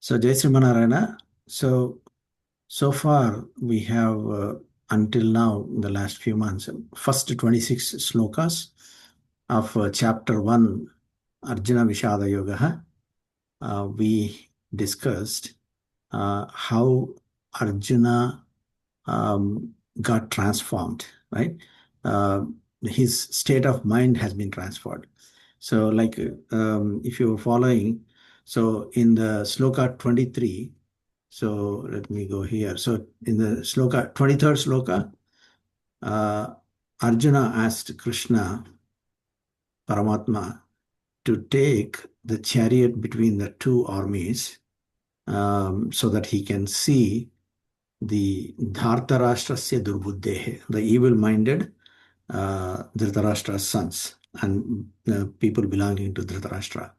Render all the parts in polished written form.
So, Jai Sri Manarayana. So far we have until now, in the last few months, first 26 slokas of chapter 1, Arjuna Vishada Yoga. We discussed how Arjuna got transformed, right? Uh, his state of mind has been transformed. So, if you're following, so in the sloka 23, so let me go here. So in the sloka, 23rd sloka, uh, Arjuna asked Krishna, Paramatma, to take the chariot between the two armies so that he can see the Dhartarashtrasya Durbuddhehe, the evil-minded Dhritarashtra's sons and people belonging to Dhritarashtra,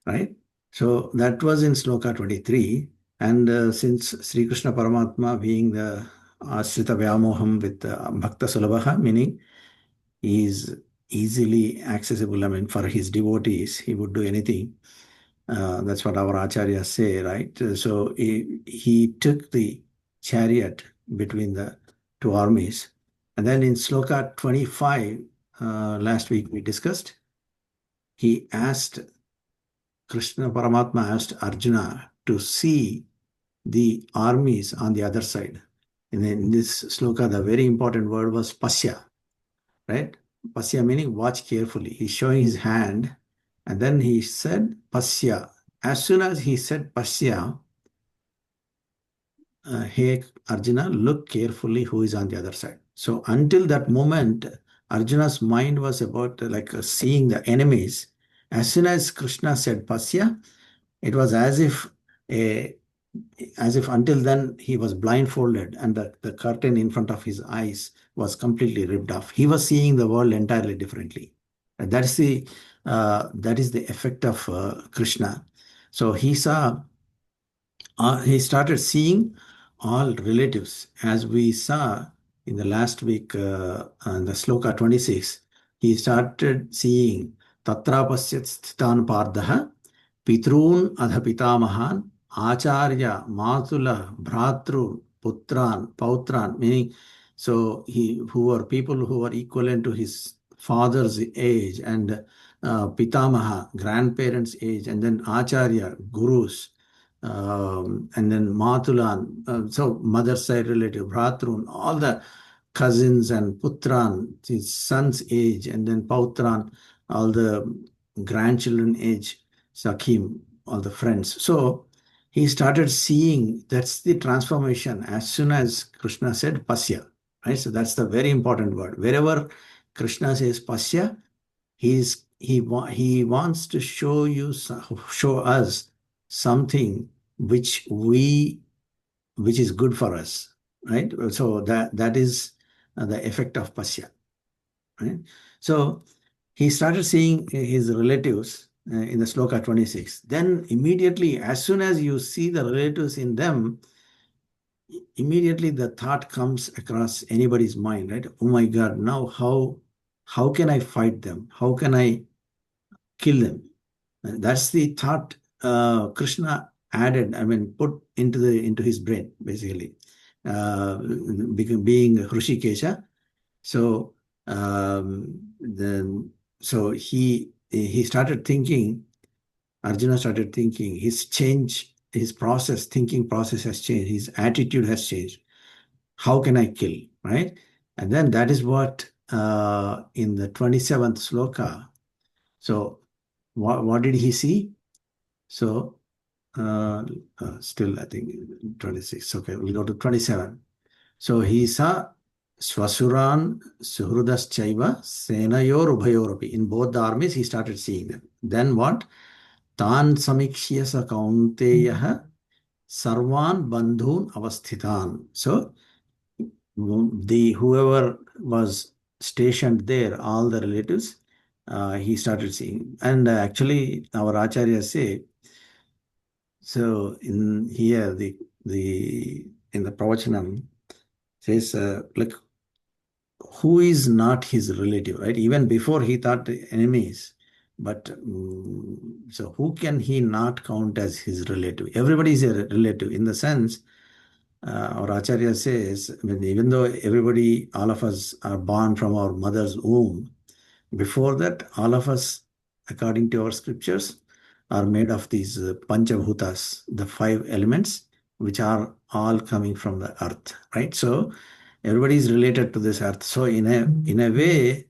right? So that was in Sloka 23. And since Sri Krishna Paramatma being the Asrita Vyamoham with Bhakta Sulabhaha, meaning he is easily accessible, I mean, for his devotees, he would do anything. That's what our Acharya say, right? So he took the chariot between the two armies. And then in Sloka 25, last week we discussed, he asked, Krishna Paramatma asked Arjuna to see the armies on the other side. And in this sloka, the very important word was pasya, right? Pasya meaning watch carefully. He's showing his hand, and then he said pasya. As soon as he said pasya, hey Arjuna, look carefully who is on the other side. So until that moment, Arjuna's mind was about seeing the enemies. As soon as Krishna said pasya, it was as if until then he was blindfolded and the curtain in front of his eyes was completely ripped off. He was seeing the world entirely differently. And that is the effect of Krishna. So he started seeing all relatives, as we saw in the last week, the sloka 26. He started seeing Tatra Pasyat Sthitan Pardha, Pitrun Adha Pitamahan, Acharya, Matula, Bhratru, Putran, Pautran, meaning so he who were people who were equivalent to his father's age, and Pitamaha, grandparents' age, and then Acharya, gurus, and then Matulan, so mother's side relative, Bhratrun, all the cousins, and Putran, his son's age, and then Pautran, all the grandchildren age, Sakim, all the friends. So he started seeing that's the transformation as soon as Krishna said Pasya, right? So that's the very important word. Wherever Krishna says Pasya, he wants to show us something which is good for us, right? So that is the effect of Pasya, right? So he started seeing his relatives in the sloka 26. Then immediately, as soon as you see the relatives in them, immediately the thought comes across anybody's mind, right? Oh my God, now how can I fight them? How can I kill them? That's the thought Krishna added, I mean, put into his brain, basically, being Hrishikesha. So then, so he started thinking. Arjuna started thinking. Thinking process has changed. His attitude has changed. How can I kill? Right, and then that is what in the 27th sloka. So what did he see? So still, I think 26. Okay, we'll go to 27. So he saw Swasuran Suhrudas Chaiva Senayor Ubhayorapi. In both the armies, he started seeing them. Then what? Tan Samikshya Sa Kaunteyaha Sarvan Bandhun Avasthitan. So the whoever was stationed there, all the relatives, he started seeing. And actually, our Acharya say, so in here, the in the Pravachanam says, like, who is not his relative, right? Even before he thought the enemies, but So who can he not count as his relative? Everybody is a relative in the sense, our Acharya says, I mean, even though everybody, all of us are born from our mother's womb, before that, all of us, according to our scriptures, are made of these panchabhutas, the five elements, which are all coming from the earth, right? So everybody is related to this earth. So in a way,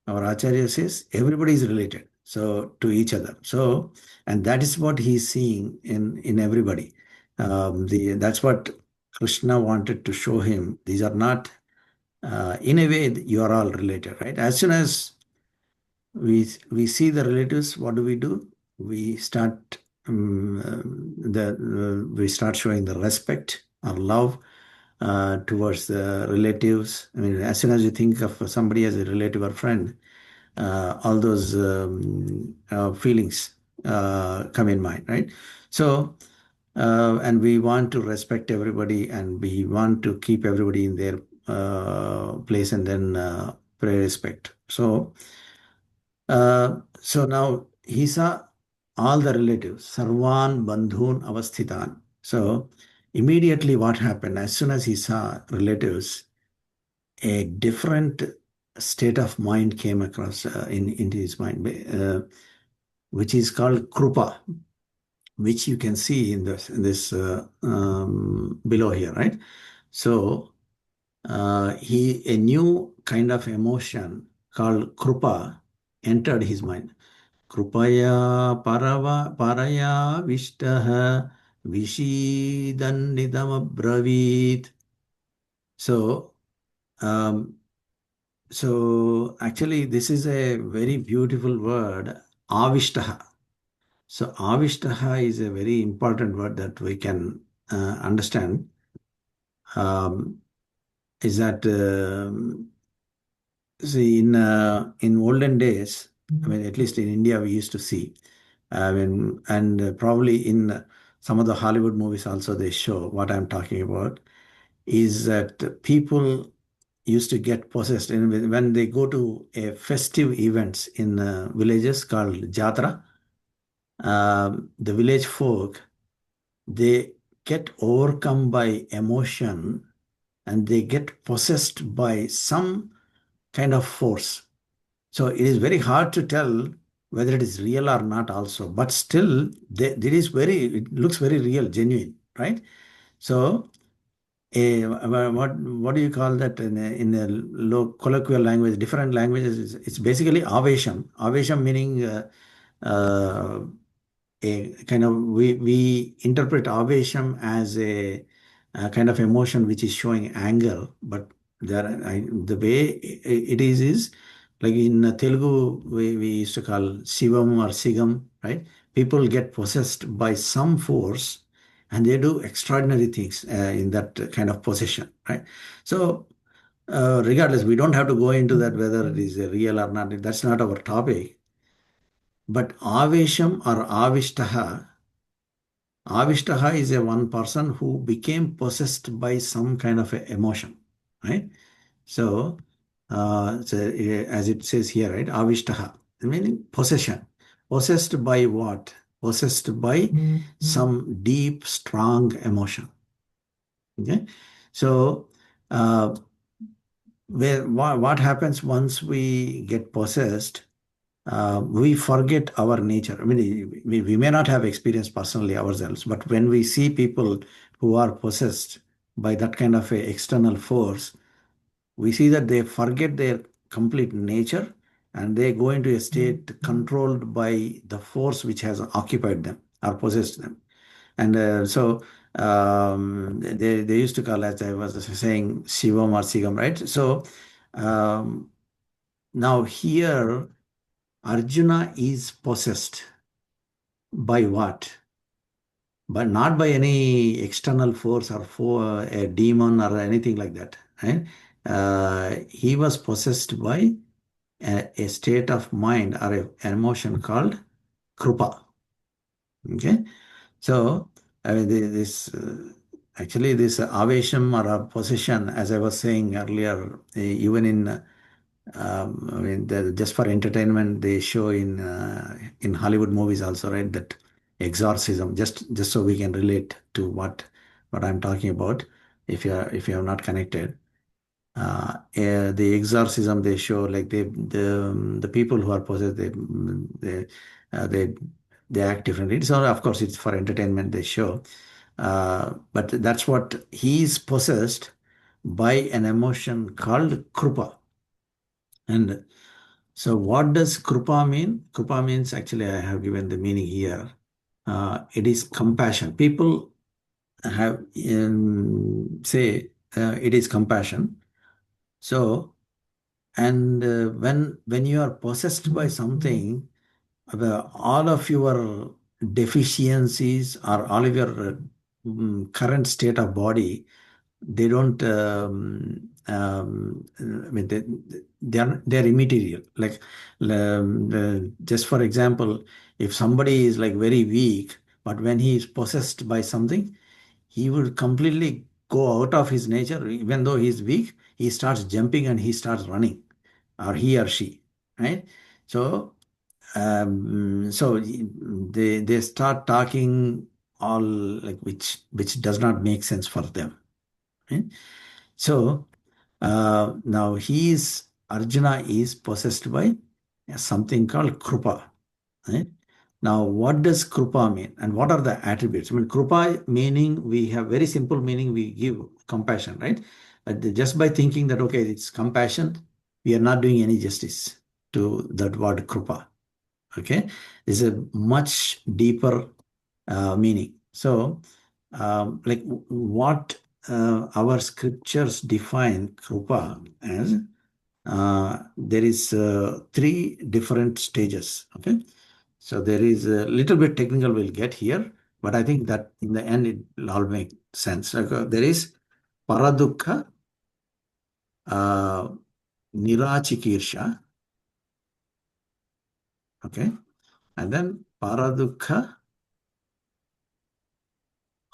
our Acharya says everybody is related. So to each other. So and that is what he's seeing in everybody. That's what Krishna wanted to show him. These are not in a way you are all related, right? As soon as we see the relatives, what do? We start we start showing the respect or love towards the relatives. I mean, as soon as you think of somebody as a relative or friend, all those feelings come in mind, right? So, and we want to respect everybody and we want to keep everybody in their place and then pay respect. So now he saw all the relatives, Sarvan Bandhun Avasthitan. So immediately what happened, as soon as he saw relatives, a different state of mind came across into his mind, which is called Krupa, which you can see in this below here, right? So a new kind of emotion called Krupa entered his mind. Krupaya paraya vishtaha vishidan abravit. So, um, so actually, this is a very beautiful word, avishtaha. So, avishtaha is a very important word that we can understand. Is that see in olden days, I mean, at least in India, we used to see. I mean, and probably in some of the Hollywood movies also they show what I'm talking about is that people used to get possessed. And when they go to a festive events in villages called Jatra, the village folk, they get overcome by emotion and they get possessed by some kind of force. So it is very hard to tell whether it is real or not also, but still it looks very real, genuine, right? So what do you call that in a low colloquial language, different languages, it's basically avesham. Avesham meaning uh, a kind of, we interpret avesham as a kind of emotion which is showing anger, but the way it is like in Telugu we used to call Shivam or Sigam, right? People get possessed by some force and they do extraordinary things in that kind of possession, right? So regardless, we don't have to go into that whether it is real or not. That's not our topic. But avesham or avishtaha is a one person who became possessed by some kind of a emotion, right? So, as it says here, right? Avishtaha, meaning possession. Possessed by what? Possessed by some deep, strong emotion. Okay, so what happens once we get possessed? We forget our nature. I mean, we may not have experienced personally ourselves, but when we see people who are possessed by that kind of a external force, we see that they forget their complete nature and they go into a state controlled by the force which has occupied them or possessed them. And they used to call, as I was saying, Shivam or Sigam, right? So um, now here, Arjuna is possessed by what? But not by any external force or for a demon or anything like that. Right? He was possessed by a state of mind or an emotion called krupa. Okay, so I mean this actually this avesham or a possession, as I was saying earlier, even in I mean, just for entertainment, they show in Hollywood movies also, right? That exorcism, just so we can relate to what I'm talking about. If you are not connected, the exorcism they show, like the people who are possessed, they uh, they they act differently. So of course it's for entertainment they show, but that's what he's possessed by an emotion called krupa. And so what does krupa mean? Krupa means, actually I have given the meaning here. It is compassion. People have say it is compassion. So, and when you are possessed by something, all of your deficiencies or all of your current state of body, they don't I mean they are immaterial. Like just for example, if somebody is like very weak, but when he is possessed by something, he will completely go out of his nature. Even though he is weak, he starts jumping and he starts running, or he or she, right? So so they start talking all like which does not make sense for them, right? So now Arjuna is possessed by something called krupa, right? Now, what does krupa mean, and what are the attributes? I mean, krupa meaning, we have very simple meaning, we give compassion, right? But just by thinking that okay, it's compassion, we are not doing any justice to that word krupa. Okay, this is a much deeper meaning. So, like what our scriptures define krupa as, there is three different stages. Okay, so there is a little bit technical we'll get here, but I think that in the end it will all make sense. Like, there is paradukha, uh, nirachikirsha, okay, and then paradukha,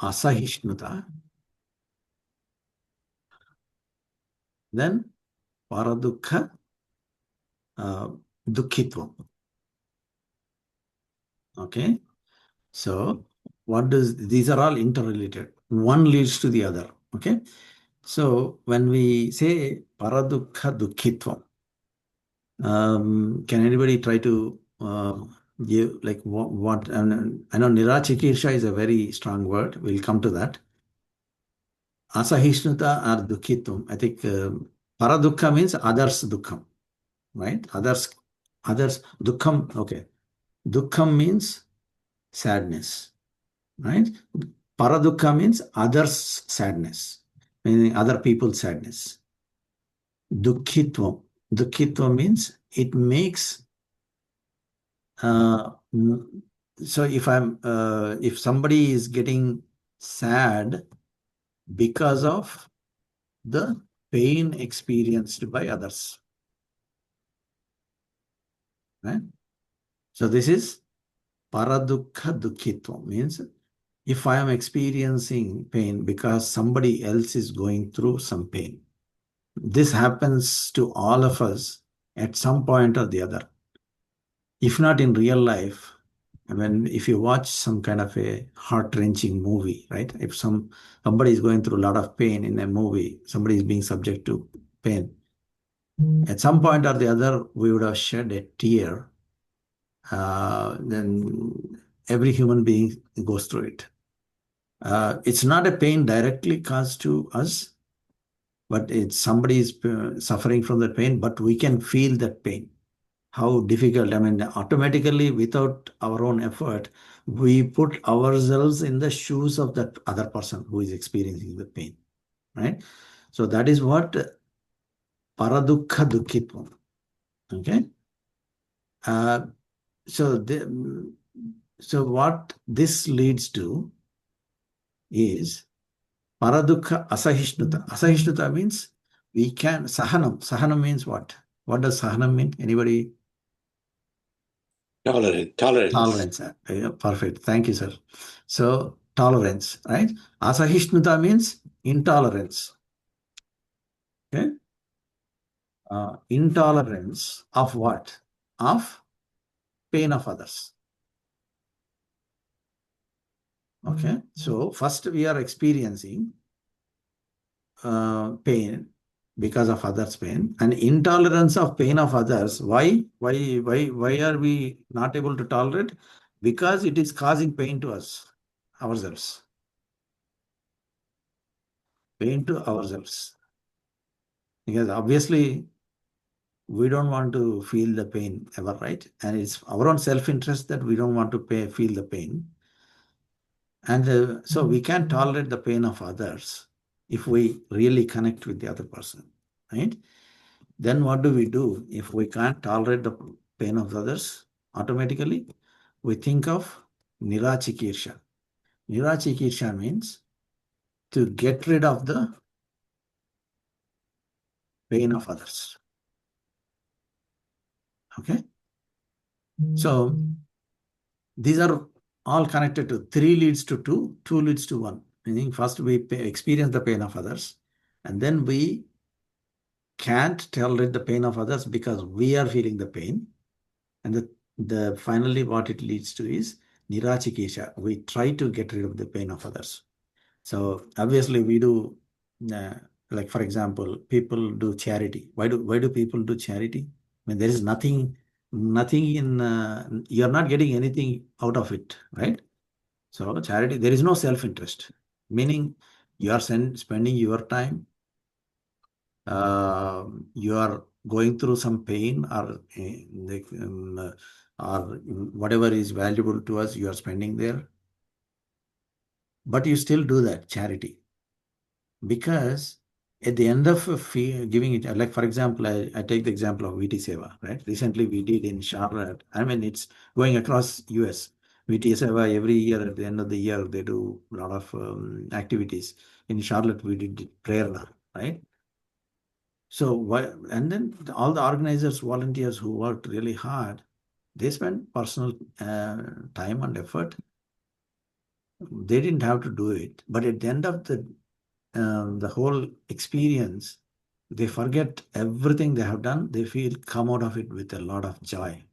asahishnuta, then paradukha, uh, dukkhitvam. Okay, so what does, these are all interrelated. One leads to the other. Okay, so when we say paradukha dukkhitvam, can anybody try to give like what I know nirachikirsha is a very strong word. We'll come to that. Asahishnuta or dukkhitum. I think paradukha means others dukkham, right? Others dukkham. Okay, dukkham means sadness, right? Paradukha means others sadness, meaning other people's sadness. Dukkhitvam. Dukkhitvam means it makes Uh, so if somebody is getting sad because of the pain experienced by others, right? So this is paradukha dukkhitvam, means if I am experiencing pain because somebody else is going through some pain. This happens to all of us at some point or the other. If not in real life, I mean, if you watch some kind of a heart-wrenching movie, right? If somebody is going through a lot of pain in a movie, somebody is being subject to pain. At some point or the other, we would have shed a tear. Then every human being goes through it. It's not a pain directly caused to us, but it's somebody is suffering from the pain, but we can feel that pain. How difficult. I mean, automatically, without our own effort, we put ourselves in the shoes of that other person who is experiencing the pain, right? So that is what paradukha dukkhitvam. Okay. Uh, so, so what this leads to is paradukha asahishnuta. Asahishnuta means we can, sahanam. Sahanam means what? What does sahanam mean? Anybody? Tolerance. Tolerance. Yeah, perfect. Thank you, sir. So, tolerance, right? Asahishnuta means intolerance. Okay. intolerance of what? Of pain of others. Okay, so first we are experiencing pain because of others' pain and intolerance of pain of others. Why are we not able to tolerate? Because it is causing pain to us, ourselves. Pain to ourselves. Because obviously we don't want to feel the pain ever, right? And it's our own self-interest that we don't want to feel the pain. And so we can tolerate the pain of others if we really connect with the other person, right? Then what do we do? If we can't tolerate the pain of others, automatically we think of nirachikirsha. Nirachikirsha means to get rid of the pain of others. Okay? So these are all connected to three leads to two, two leads to one. Meaning first we experience the pain of others and then we can't tolerate the pain of others because we are feeling the pain. And the finally what it leads to is nirachikesha. We try to get rid of the pain of others. So obviously we do, uh, like for example, people do charity. Why do people do charity? I mean, there is nothing in, you're not getting anything out of it, right? So charity, there is no self-interest, meaning you are spending your time, you are going through some pain or whatever is valuable to us, you are spending there, but you still do that charity because at the end of a fee, giving it, like for example, I take the example of VT Seva, right? Recently we did in Charlotte. I mean, it's going across US. VT Seva every year at the end of the year they do a lot of activities. In Charlotte we did prayer, right? So why, and then all the organizers, volunteers who worked really hard, they spent personal time and effort. They didn't have to do it, but at the end of the whole experience, they forget everything they have done. They feel come out of it with a lot of joy.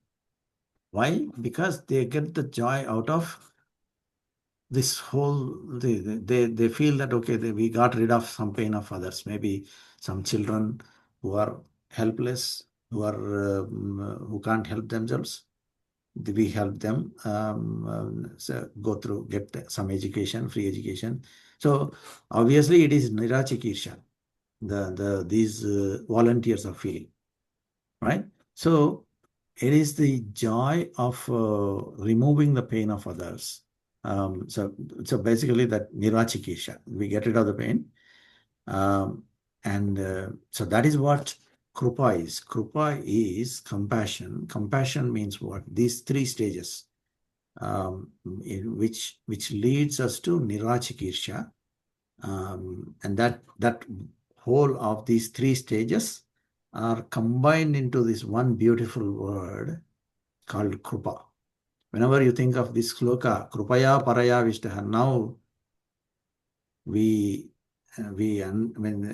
Why? Because they get the joy out of this whole. They feel that okay, we got rid of some pain of others. Maybe some children who are helpless, who can't help themselves. We help them so go through, get some education, free education. So obviously it is nirachikirsha. These volunteers are feeling, right? So it is the joy of removing the pain of others. So basically that nirachikesha, we get rid of the pain. And so that is what krupa is. Krupa is compassion. Compassion means what? These three stages, which leads us to nirachikirsha. And that whole of these three stages are combined into this one beautiful word called krupa. Whenever you think of this sloka, krupaya paraya vishtaha, now when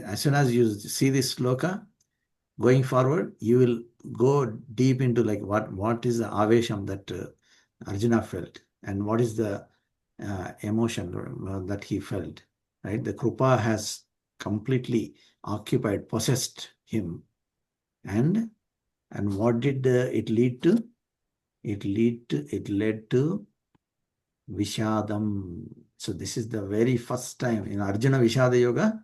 as soon as you see this sloka, going forward, you will go deep into like what is the avesham that Arjuna felt and what is the emotion that he felt, right? The krupa has completely occupied, possessed him. And what did it lead to? It led to Vishadam. So this is the very first time in Arjuna Vishada Yoga.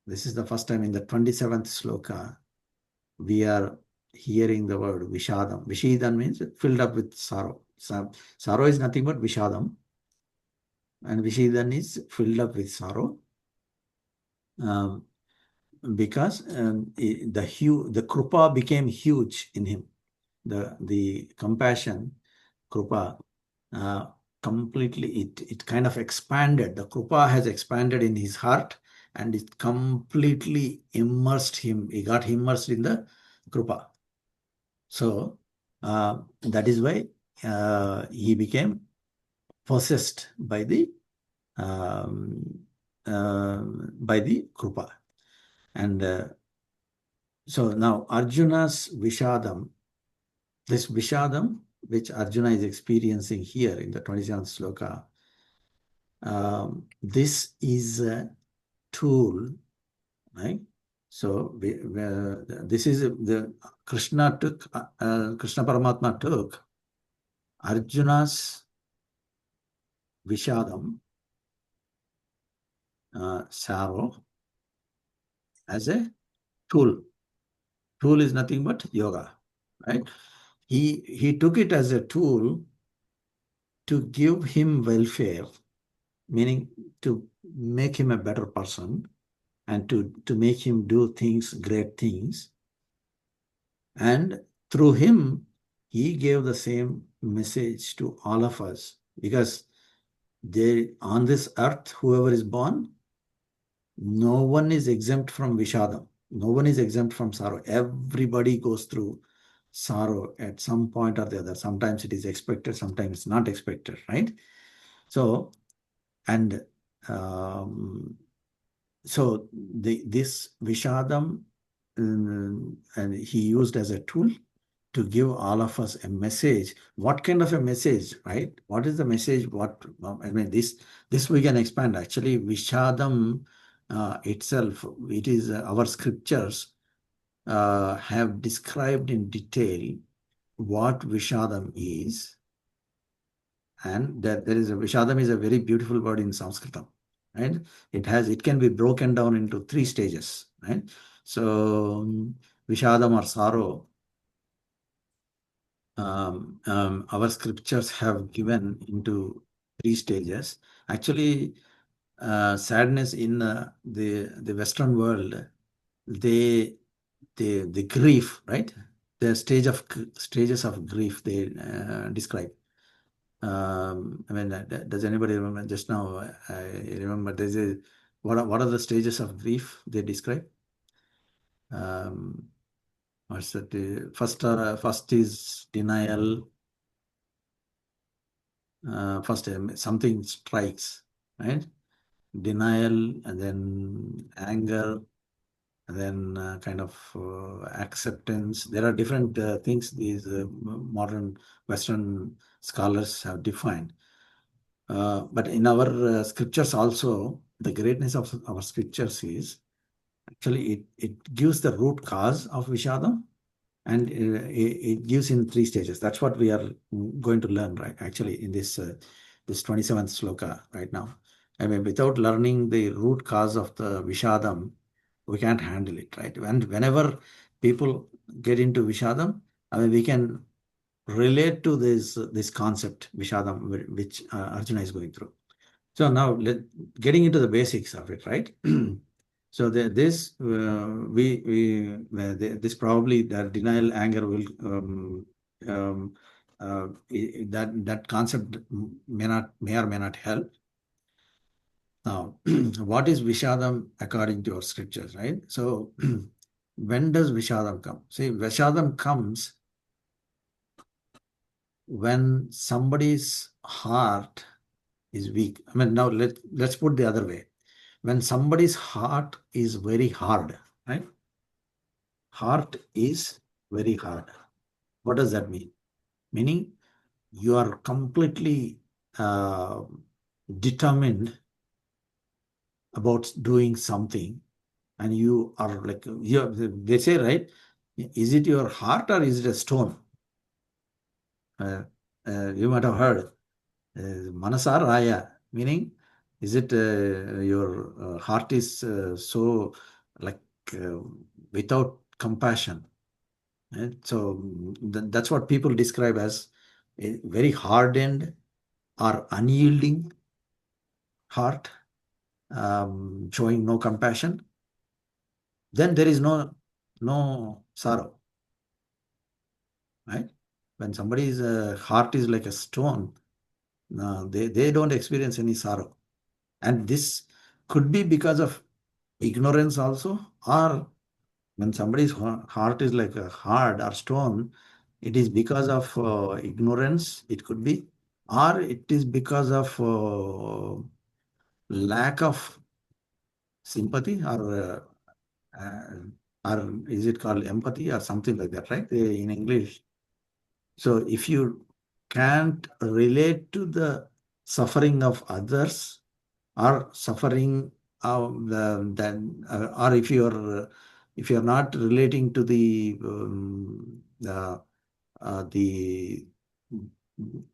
This is the first time in the 27th sloka we are hearing the word Vishadam. Vishadam means filled up with sorrow. Sorrow is nothing but Vishadam. And Vishadam is filled up with sorrow. Because the krupa became huge in him. The compassion, krupa, completely it kind of expanded. The krupa has expanded in his heart and it completely immersed him. He got immersed in the krupa. So that is why he became possessed by the krupa. And So now Arjuna's Vishadam, this Vishadam, which Arjuna is experiencing here in the 27th sloka, this is a tool, right? So this is the Krishna Paramatma took Arjuna's Vishadam, sorrow, as a tool. Tool is nothing but yoga, right? He took it as a tool to give him welfare, meaning to make him a better person and to make him do things, great things. And through him, he gave the same message to all of us, because on this earth, whoever is born, no one is exempt from Vishadam. No one is exempt from sorrow. Everybody goes through sorrow at some point or the other. Sometimes it is expected, sometimes it's not expected, right? So, and so this Vishadam, and he used as a tool to give all of us a message. What kind of a message, right? What is the message? I mean, this we can expand. Actually, Vishadam itself, it is our scriptures have described in detail what Vishadam is. And there is Vishadam is a very beautiful word in Sanskritam, right? It can be broken down into 3 stages, right? So Vishadam or sorrow, our scriptures have given into 3 stages. Actually, sadness in the Western world, the grief, right? The stages of grief they describe. I mean, does anybody remember? Just now, I remember there's what are the stages of grief they describe? What's that? First is denial. First, something strikes, right? Denial, and then anger, and then kind of acceptance. There are different things these modern Western scholars have defined. But in our scriptures also, the greatness of our scriptures is actually it gives the root cause of Vishadam, and it gives in 3 stages. That's what we are going to learn, right? Actually, in this 27th sloka right now. I mean, without learning the root cause of the Vishadam, we can't handle it, right? And whenever people get into Vishadam, I mean, we can relate to this concept Vishadam, which Arjuna is going through. So now getting into the basics of it, right? So this this probably the denial anger will that concept may or may not help. Now, what is Vishadam according to our scriptures, right? So when does Vishadam come? See, Vishadam comes when somebody's heart is weak. I mean, now let's put the other way. When somebody's heart is very hard, right? Heart is very hard. What does that mean? Meaning you are completely determined about doing something, and you are like, they say, right? Is it your heart or is it a stone? You might have heard Manasar Raya, meaning is it your heart is so like uh, without compassion, right? So that's what people describe as a very hardened or unyielding heart, showing no compassion. Then there is no sorrow, right? When somebody's heart is like a stone, they don't experience any sorrow. And this could be because of ignorance also, or when somebody's heart is like a hard or stone, it is because of ignorance, it could be, or it is because of lack of sympathy or or is it called empathy or something like that, right? In English. So if you can't relate to the suffering of others or suffering of then or if you're not relating to uh, the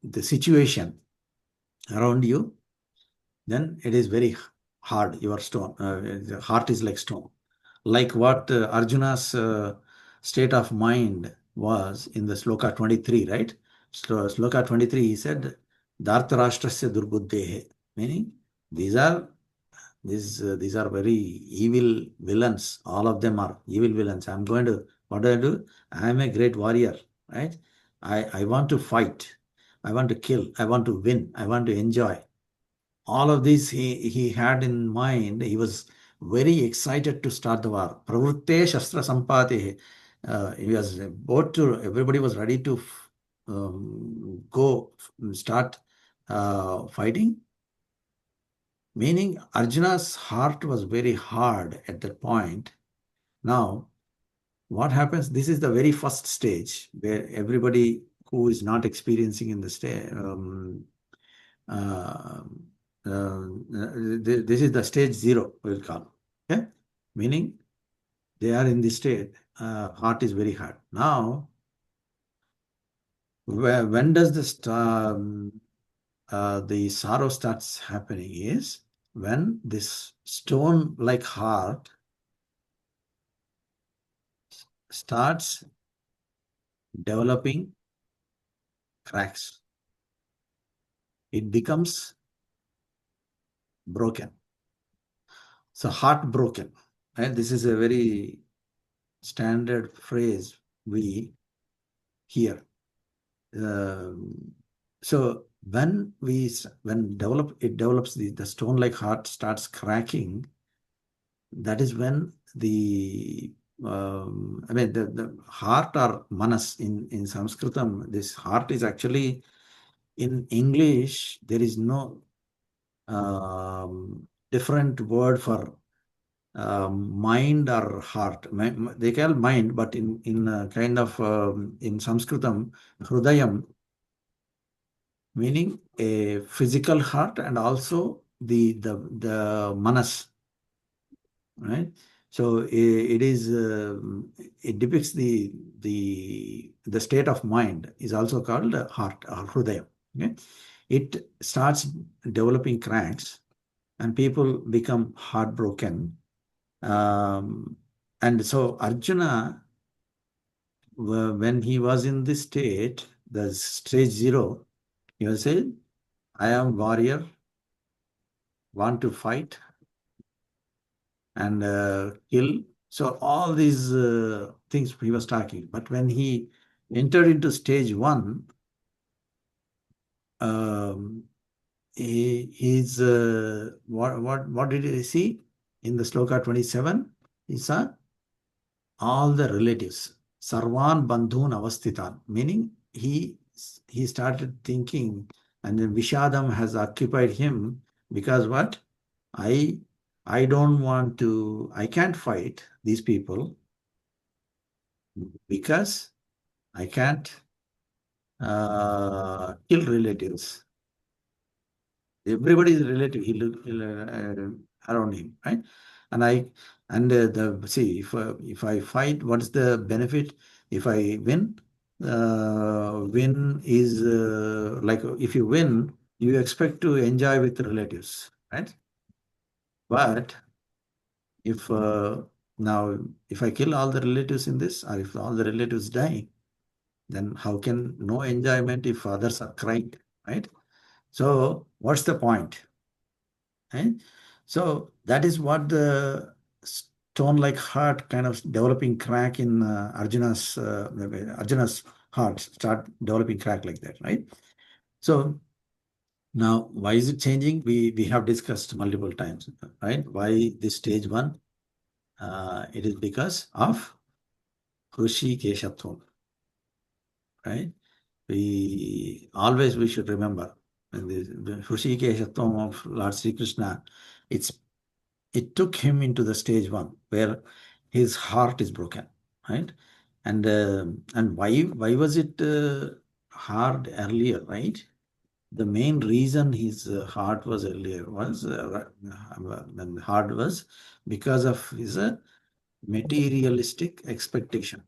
the situation around you, then it is very hard. Your stone, the heart is like stone. Like what Arjuna's state of mind was in the Sloka 23, right? Sloka 23, he said, Dhartarashtrasya Durbuddhehe, meaning these are these are very evil villains. All of them are evil villains. I'm going to, what do I do? I am a great warrior, right? I want to fight. I want to kill. I want to win. I want to enjoy. All of this he had in mind. He was very excited to start the war. Pravrutte Shastra Sampate. He was about to, everybody was ready to go start fighting. Meaning Arjuna's heart was very hard at that point. Now, what happens? This is the very first stage where everybody who is not experiencing in the stage, uh, this is the stage zero, we'll call. Okay? Meaning they are in this state, heart is very hard. Now, when does the sorrow starts happening is when this stone-like heart starts developing cracks. It becomes broken. So heartbroken. Right? This is a very standard phrase we hear. So when it develops the stone-like heart starts cracking, that is when the heart or manas in Sanskritam, this heart is actually, in English, there is no different word for mind or heart. They call mind, but in kind of in Sanskritam, Hrudayam, meaning a physical heart and also the manas, right? So it is it depicts the state of mind is also called heart or Hrudayam. Okay, it starts developing cracks and people become heartbroken. And so Arjuna, when he was in this state, the stage zero, he was saying, I am warrior, want to fight and kill. So all these things he was talking. But when he entered into stage one, um, he's what did he see in the Sloka 27? He saw all the relatives, Sarvan Bandhun Avasthitan, meaning he started thinking, and then Vishadam has occupied him because what? I I don't want to, I can't fight these people because I can't kill relatives. Everybody is relative. He look around him, right? And the see if I fight, what's the benefit? If I win, win is like if you win, you expect to enjoy with relatives, right? But if now if I kill all the relatives in this, or if all the relatives die, then how can no enjoyment if others are crying, right? So what's the point? Right? So that is what the stone-like heart kind of developing crack in Arjuna's heart start developing crack like that, right? So now why is it changing? We have discussed multiple times, right? Why this stage one? It is because of Krushi Keshatvam, right? We should remember when the Krushi Keshatvam of Lord Sri Krishna, it took him into the stage one where his heart is broken, right? And why was it hard earlier, right? The main reason his heart was earlier was hard was because of his materialistic expectation.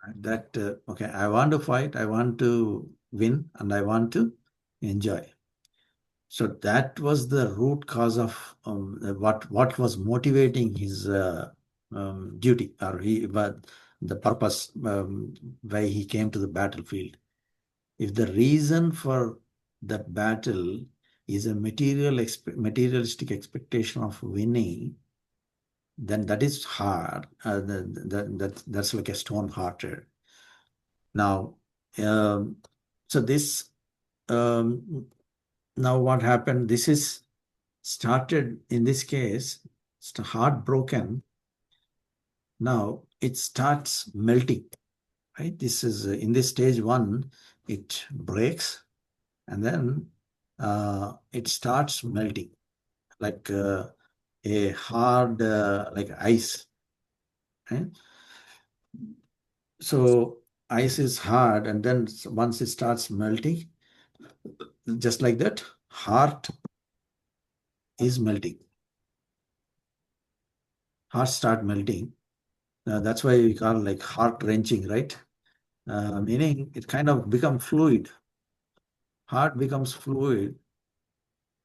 Right? That okay, I want to fight, I want to win, and I want to enjoy. So that was the root cause of what was motivating his duty, or but the purpose why he came to the battlefield. If the reason for that battle is a materialistic expectation of winning, then that is hard. That's like a stone-hearted. Now, um, so this um, now what happened? This is started in this case, heartbroken. Now it starts melting, right? This is in this stage one, it breaks and then it starts melting like a hard, like ice. Right? So ice is hard, and then once it starts melting, just like that, heart is melting. Heart start melting. That's why we call like heart wrenching, right? Meaning it kind of becomes fluid. Heart becomes fluid.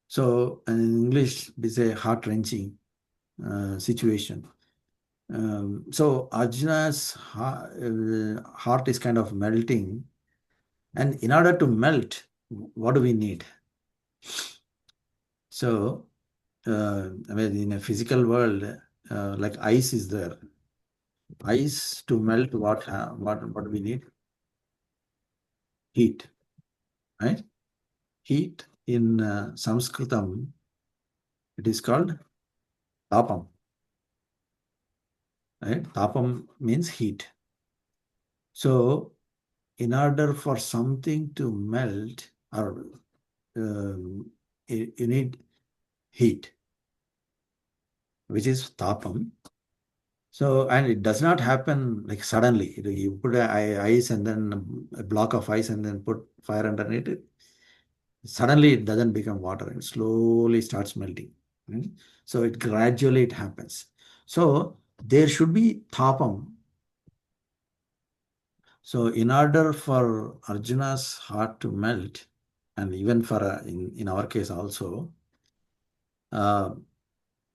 So in English, we say heart wrenching situation. So Arjuna's heart is kind of melting. And in order to melt, what do we need? So, I mean, in a physical world, like ice is there. Ice to melt, what do we need? Heat, right? Heat in Sanskritam, it is called tapam, right? Tapam means heat. So, in order for something to melt, or you need heat, which is tapam. So, and it does not happen like suddenly. You put ice and then a block of ice and then put fire underneath it. Suddenly it doesn't become water. It slowly starts melting. Right? So it gradually it happens. So there should be tapam. So in order for Arjuna's heart to melt, and even for in our case also, uh,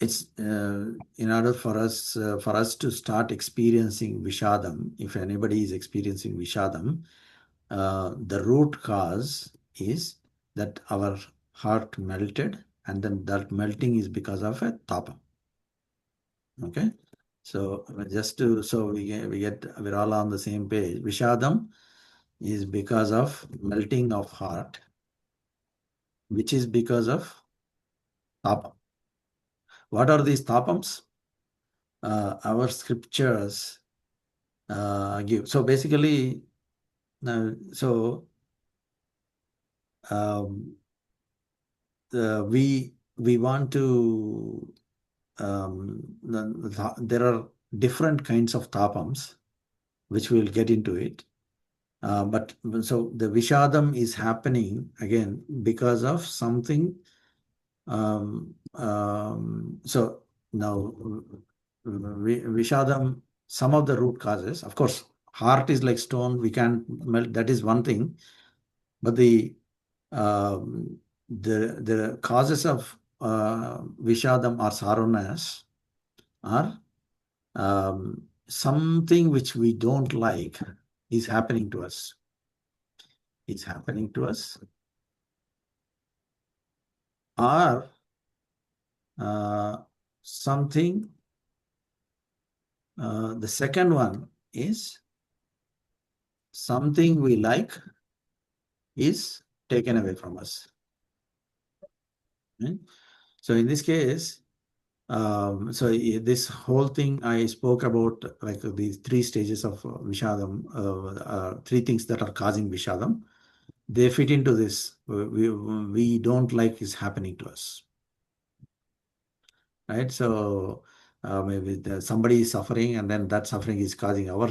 it's in order for us to start experiencing Vishadam. If anybody is experiencing Vishadam, the root cause is that our heart melted, and then that melting is because of a tapa. Okay, so just to so we're all on the same page. Vishadam is because of melting of heart, which is because of tapa. What are these tapams? Our scriptures give. So basically, so um, we want to there are different kinds of tapams, which we'll get into it. But so the Vishadam is happening again because of something. So now Vishadam, some of the root causes, of course, heart is like stone, we can't melt, that is one thing. But um, the causes of Vishadam or Saronas are something which we don't like is happening to us. It's happening to us. Or something, the second one is something we like is taken away from us. Right? So in this case, this whole thing I spoke about, like these three stages of Vishadam, three things that are causing Vishadam, they fit into this. We don't like is happening to us, right? So maybe somebody is suffering, and then that suffering is causing our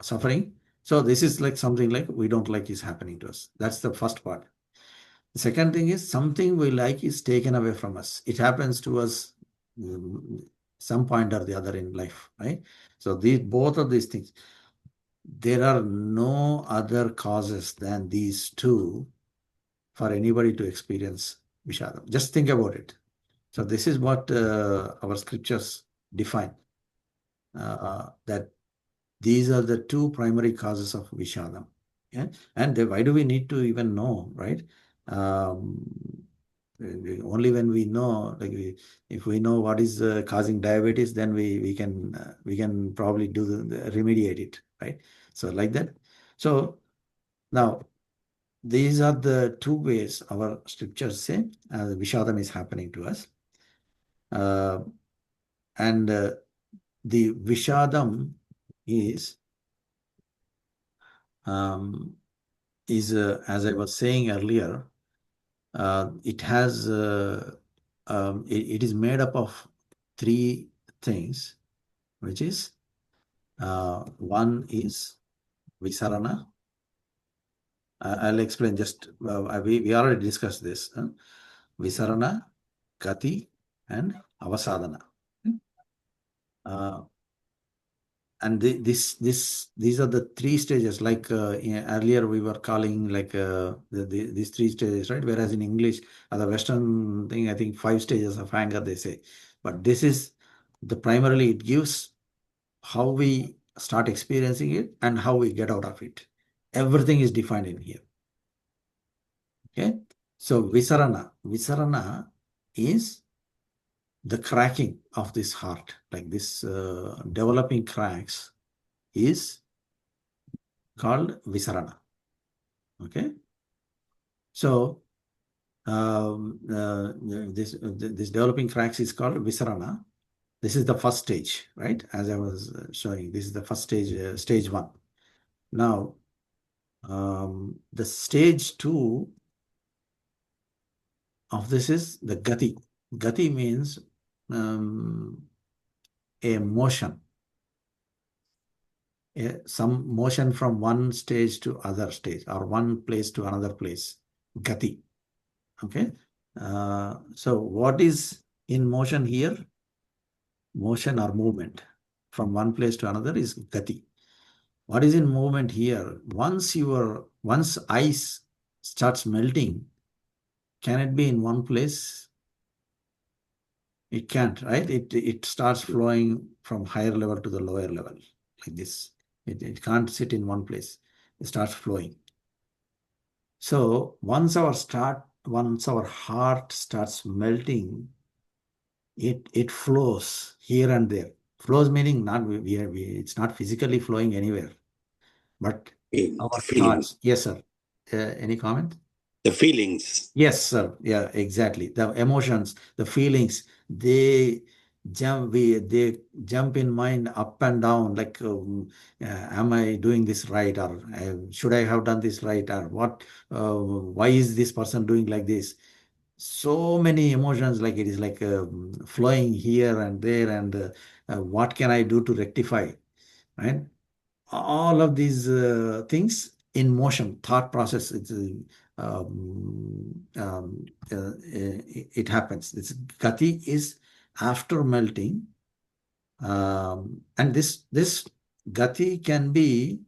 suffering. So this is like something like we don't like is happening to us. That's the first part. The second thing is something we like is taken away from us. It happens to us some point or the other in life, right? So these both of these things, there are no other causes than these two for anybody to experience Vishada. Just think about it. So this is what our scriptures define, that these are the two primary causes of Vishada. Yeah? And why do we need to even know, right? Um, only when we know, like if we know what is causing diabetes, then we can probably do remediate it, right? So like that. So now these are the two ways our scriptures say Vishadam is happening to us. And the Vishadam is, as I was saying earlier, it has, it is made up of three things, which is, one is Visarana. I'll explain just, we already discussed this. Visarana, Gati, and Avasadana. And these are the three stages, like earlier we were calling like these three stages, right? Whereas in English, the Western thing, I think 5 stages of anger, they say. But this is primarily it gives how we start experiencing it and how we get out of it. Everything is defined in here. Okay. So Visarana is the cracking of this heart, like this developing cracks is called Visarana. Okay. So this developing cracks is called Visarana. This is the first stage, right? As I was showing, this is the first stage, stage 1. Now, the stage 2 of this is the Gati. Gati means a motion, some motion from one stage to other stage or one place to another place. Gati. Okay. So what is in motion here? Motion or movement from one place to another is Gati. What is in movement here? Once ice starts melting, can it be in one place? It can't, right? It starts flowing from higher level to the lower level like this. It can't sit in one place. It starts flowing. So once our heart starts melting, it flows here and there. Flows meaning it's not physically flowing anywhere, but our The feeling, thoughts. Yes, sir. Any comment? the feelings. Yes, sir. Yeah, exactly. The emotions, the feelings, they they jump in mind up and down. Like, am I doing this right, or should I have done this right, or what? Why is this person doing like this? So many emotions, like it is like flowing here and there, and what can I do to rectify? Right? All of these things in motion, thought process. It happens. This gati is after melting, and this gati can be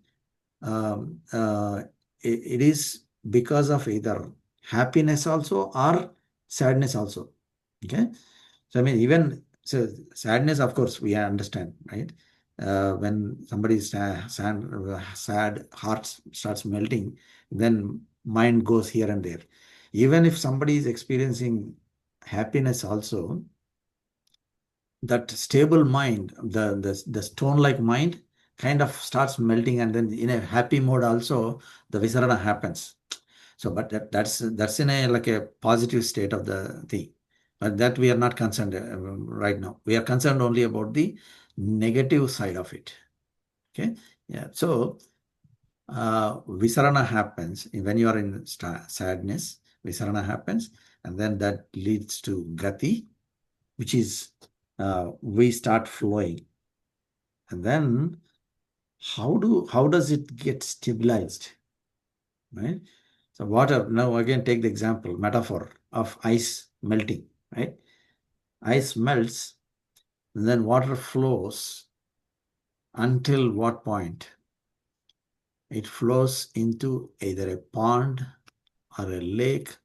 um, uh, it is because of either happiness also or sadness also. Okay. So I mean, even so, sadness, of course, we understand, right? When somebody's sad, heart starts melting, then mind goes here and there. Even if somebody is experiencing happiness also, that stable mind, the stone-like mind, kind of starts melting, and then in a happy mode also, the visarana happens. So, but that's in a like a positive state of the thing. But that we are not concerned right now. We are concerned only about the negative side of it. Okay. Yeah. So Visarana happens when you are in sadness. Visarana happens, and then that leads to Gati, which is we start flowing. And then how does it get stabilized? Right? So water, now again take the example, metaphor of ice melting, right? Ice melts, and then water flows until what point? It flows into either a pond or a lake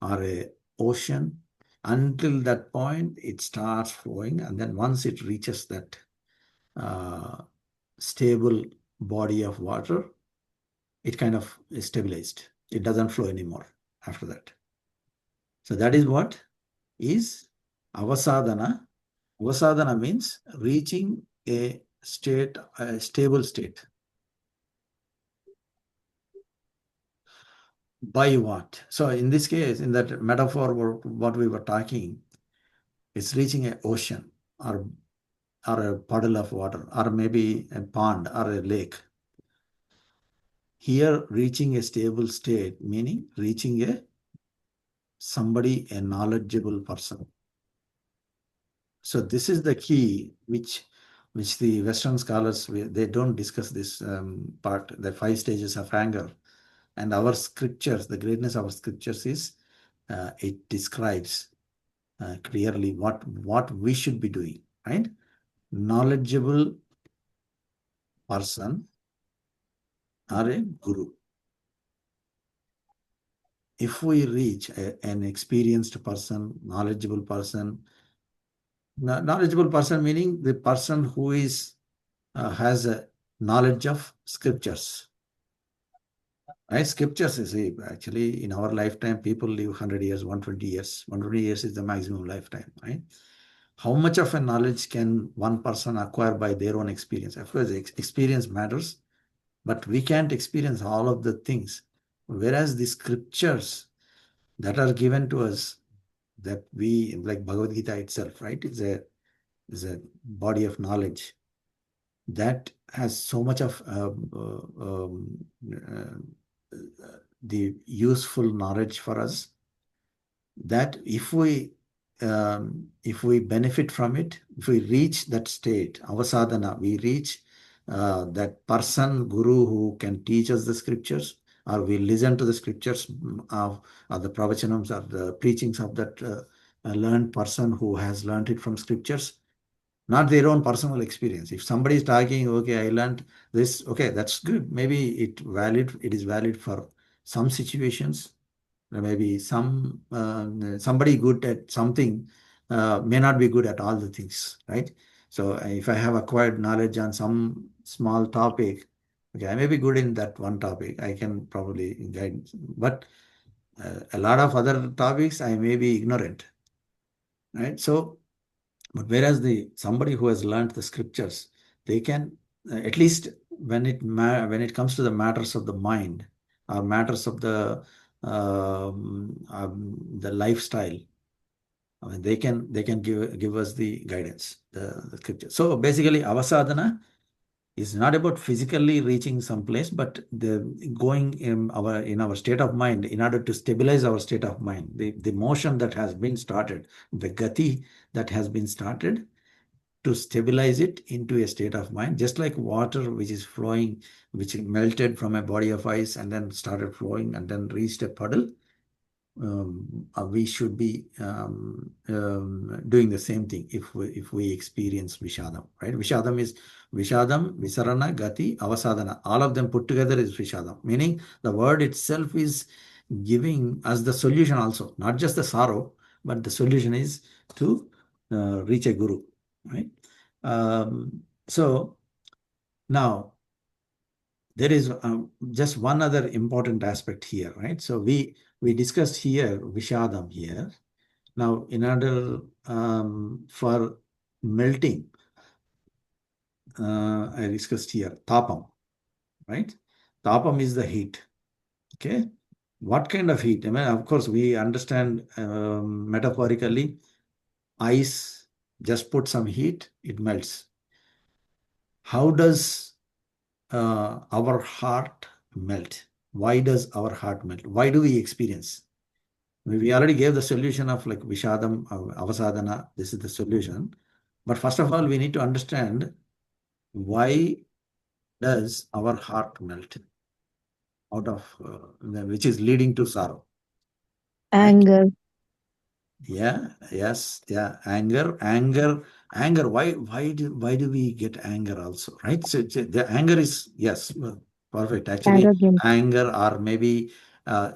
or a ocean. Until that point, it starts flowing, and then once it reaches that uh, stable body of water, it kind of is stabilized. It doesn't flow anymore after that. So that is what is avasadhana. Avasadhana means reaching a state, a stable state. By what? So in this case, in that metaphor, what we were talking, it's reaching an ocean or a puddle of water or maybe a pond or a lake. Here, reaching a stable state, meaning reaching a knowledgeable person. So this is the key, which the Western scholars, they don't discuss this part, the 5 stages of anger. And our scriptures, the greatness of our scriptures is, it describes clearly what we should be doing, right? Knowledgeable person or a guru. If we reach an experienced person, knowledgeable person, knowledgeable person meaning the person who has a knowledge of scriptures. Right? Scriptures is actually in our lifetime, people live 100 years, 120 years. 120 years is the maximum lifetime, right? How much of a knowledge can one person acquire by their own experience? Of course, experience matters, but we can't experience all of the things. Whereas the scriptures that are given to us, that we, like Bhagavad Gita itself, right, is a body of knowledge that has so much of the useful knowledge for us, that if we benefit from it, if we reach that state, avasadhana, we reach that person, guru, who can teach us the scriptures, or we listen to the scriptures of the pravachanams or the preachings of that learned person who has learned it from scriptures, not their own personal experience. If somebody is talking, okay, I learned this, okay, that's good. Maybe it is valid for some situations. Maybe somebody good at something may not be good at all the things, right? So if I have acquired knowledge on some small topic, okay, I may be good in that one topic. I can probably guide, but a lot of other topics I may be ignorant, right? So, but whereas somebody who has learned the scriptures, they can at least when it comes to the matters of the mind or matters of the lifestyle, I mean, they can give us the guidance, the scripture. So basically, avasadhana is not about physically reaching some place, but the going in our state of mind, in order to stabilize our state of mind, the motion that has been started, the gati that has been started, to stabilize it into a state of mind, just like water which is flowing, which melted from a body of ice and then started flowing and then reached a puddle. We should be doing the same thing if we experience Vishadam, right? Vishadam is Vishadam, Visarana, Gati, Avasadana. All of them put together is Vishadam, meaning the word itself is giving us the solution also, not just the sorrow, but the solution is to reach a guru, right? So now there is just one other important aspect here, right? So we discussed here Vishadam here. Now, in order for melting, I discussed here Tapam, right? Tapam is the heat. Okay. What kind of heat? I mean, of course, we understand metaphorically, ice, just put some heat, it melts. How does our heart melt? Why does our heart melt? Why do we experience? We already gave the solution of like Vishadam, Avasadana. This is the solution. But first of all, we need to understand why does our heart melt out of which is leading to sorrow, right? Anger. Yeah, yes, yeah. Anger. Why do we get anger also, right? So the anger is, yes, perfect. Actually, Arrogance. anger or maybe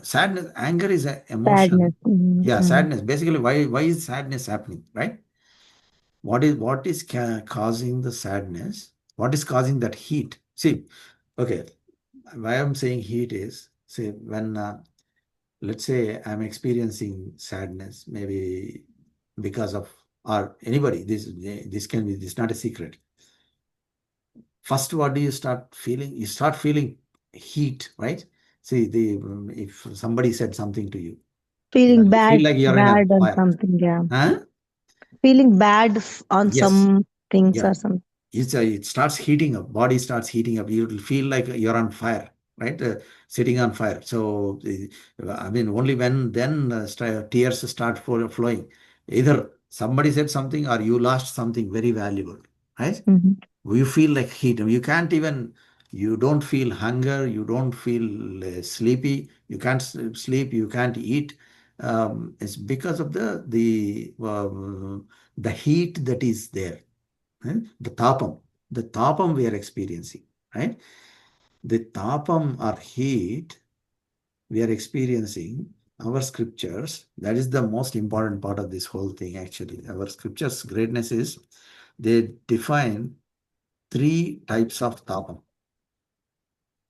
sadness. Anger is an Sadness. emotion. Yeah, Mm-hmm. sadness. Basically, why is sadness happening, right? What is causing the sadness? What is causing that heat? See, okay, why I'm saying heat is, see, when let's say I'm experiencing sadness, maybe because of, or anybody, this can be, this is not a secret. First, what do you start feeling? You start feeling heat, right? See, if somebody said something to you, Feeling you feel bad, like you're in a bad on fire. something. Yeah. Huh? Feeling bad on Yes. some things Yeah. or something. It starts heating up, body starts heating up, you will feel like you're on fire, right? Sitting on fire. So I mean, only when then tears start flowing. Either somebody said something or you lost something very valuable, right? Mm-hmm. You feel like heat. You can't even, you don't feel hunger, you don't feel sleepy, you can't sleep, you can't eat. It's because of the heat that is there, right? The tapam we are experiencing, right? The tapam or heat we are experiencing, our scriptures, that is the most important part of this whole thing actually. Our scriptures greatness is they define three types of tapam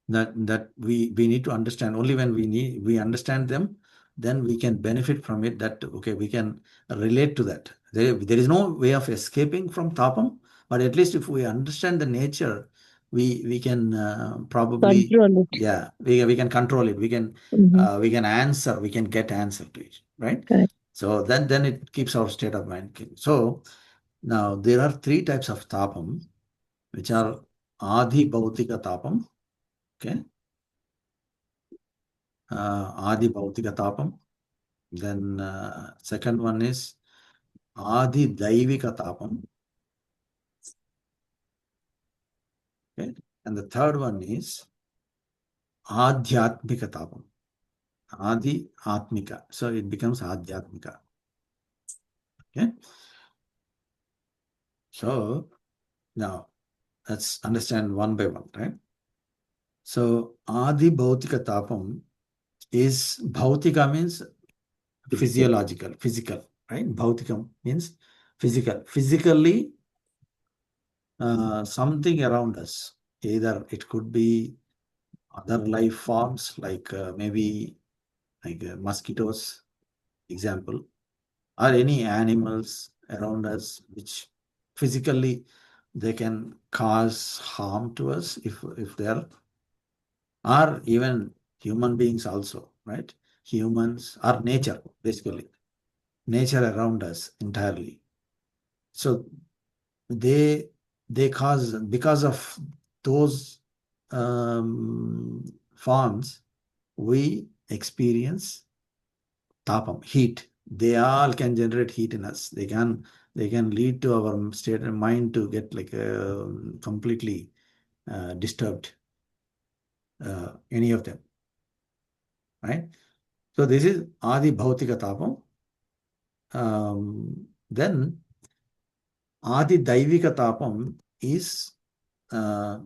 that we need to understand. Only when we understand them, then we can benefit from it, that okay, we can relate to that. There is no way of escaping from tapam, but at least if we understand the nature, we can probably, Control it. yeah, we can control it, Mm-hmm. we can answer, we can get answer to it, right? Correct. So then it keeps our state of mind. So now there are three types of tapam, which are adi bhautika tapam, okay, Adi Bhautika Tapam. Then second one is Adi Daivika Tapam. Okay. And the third one is Adhyatmika Tapam. Adi Atmika. So it becomes Adhyatmika. Okay. So now let's understand one by one, right? So Adi Bhautika Tapam is, Bhautika means physiological, physical, right? Bhautika means physical. Physically, something around us. Either it could be other life forms like maybe like mosquitoes, example, or any animals around us which physically they can cause harm to us if they are, or even human beings also, right? Humans or nature, basically nature around us entirely. So they they cause, because of those forms, we experience tapam, heat. They all can generate heat in us. They can lead to our state of mind to get like completely disturbed, any of them, right? So this is adi bhautika tapam. Then adi daivika tapam is, uh,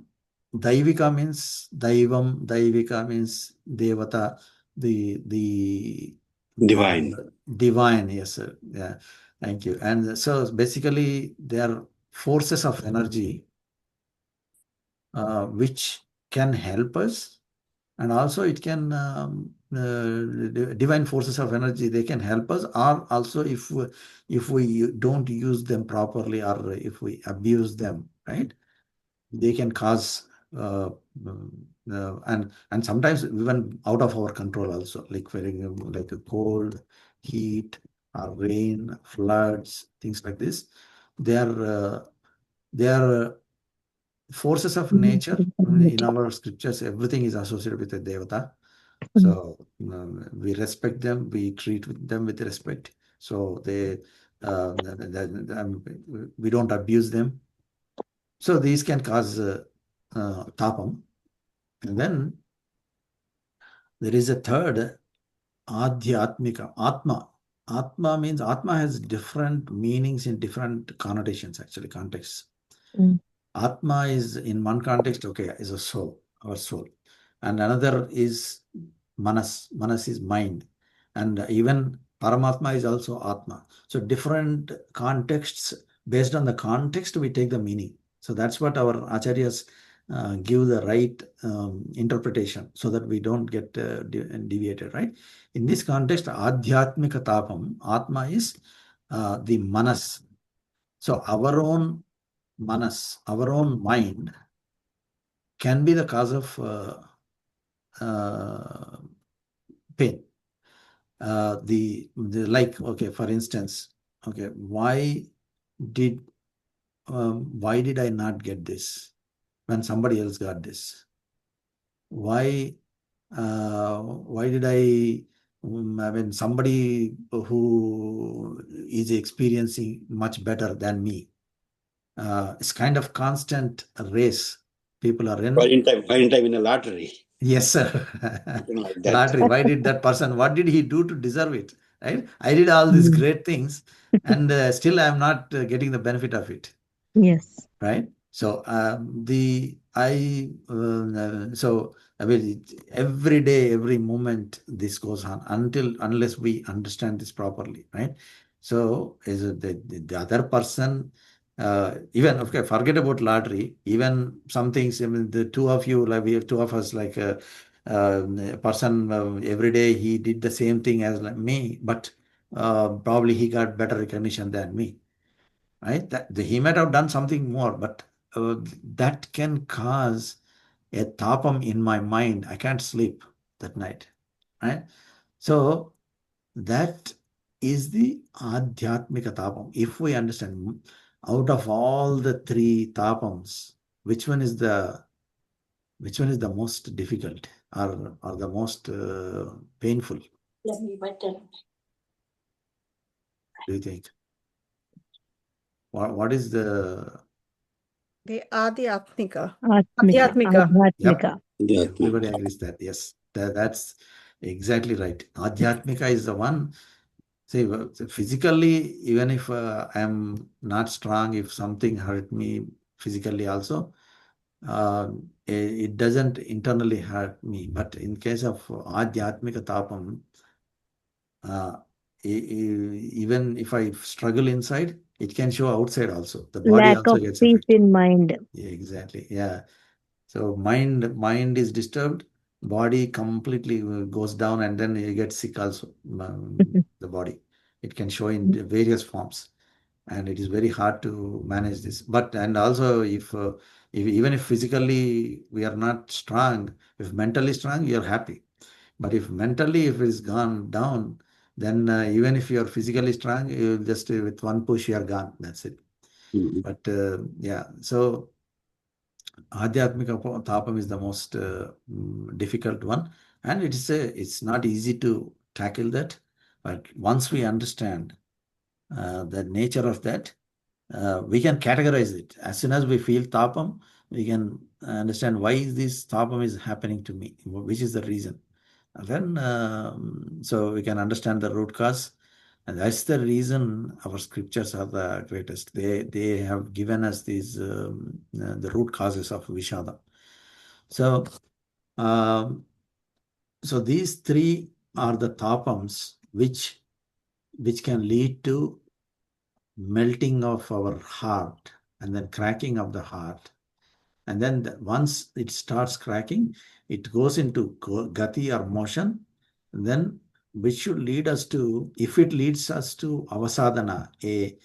daivika means daivam, daivika means devata, the Divine. divine, yes, sir. Yeah, thank you. And so basically, they are forces of energy which can help us, and also it can divine forces of energy. They can help us, or also if we don't use them properly, or if we abuse them, right? They can cause and sometimes even out of our control also, like for example, like a cold, heat, or rain, floods, things like this. They are forces of nature. In our scriptures everything is associated with a devata. So we respect them, we treat them with respect. So we don't abuse them. So these can cause tapam. And then there is a third, adhyatmika, atma. Atma means atma has different meanings in different connotations, actually, contexts. Mm. Atma is in one context, okay, is a soul, our soul. And another is manas. Manas is mind. And even Paramatma is also Atma. So different contexts, based on the context, we take the meaning. So that's what our acharyas give the right interpretation so that we don't get deviated, right? In this context, Adhyatmika Tapam, Atma is the manas. So our own manas, our own mind can be the cause of uh, pain. Like, okay, for instance, okay, did why did I not get this when somebody else got this? Why did I mean, somebody who is experiencing much better than me? It's kind of constant race people are in. Find time in a lottery. Yes, sir. Like that. Lottery. Why did that person, what did he do to deserve it? Right? I did all these great things and still I'm not getting the benefit of it. Yes. Right? So so I mean, every day, every moment, this goes on unless we understand this properly, right? So is it the other person, even, okay, forget about lottery, even some things, I mean, the two of you, like we have two of us, like a person, every day he did the same thing as like me, but probably he got better recognition than me. Right? He might have done something more, but that can cause a tapam in my mind. I can't sleep that night. Right? So that is the adhyatmika tapam. If we understand, out of all the three tapams, which one is the most difficult or the most painful? Do you think? What is the Adhyatmika. Atmika. Yep. Atmika. Everybody agrees that. Yes, that's exactly right. Adhyatmika is the one. See, physically, even if I am not strong, if something hurt me physically also, it doesn't internally hurt me. But in case of Adhyatmika Tapam, uh, even if I struggle inside, it can show outside also. The body Lack also of gets peace affected. in mind. Yeah, exactly. Yeah. So mind is disturbed, body completely goes down, and then you get sick also. The body, it can show in various forms, and it is very hard to manage this. But and also if even if physically we are not strong, if mentally strong, you are happy. But if mentally if it is gone down, then even if you are physically strong, you just with one push you are gone. That's it. But yeah, so Adhyatmika Tapam is the most difficult one, and it's not easy to tackle that. But once we understand the nature of that, we can categorize it. As soon as we feel Tapam, we can understand why this Tapam is happening to me, which is the reason. And then, so we can understand the root cause. And that's the reason our scriptures are the greatest. They have given us these the root causes of Vishada. So so these three are the tapams which can lead to melting of our heart and then cracking of the heart. And then once it starts cracking, it goes into gati or motion, and then which should lead us to, if it leads us to avasadhana, a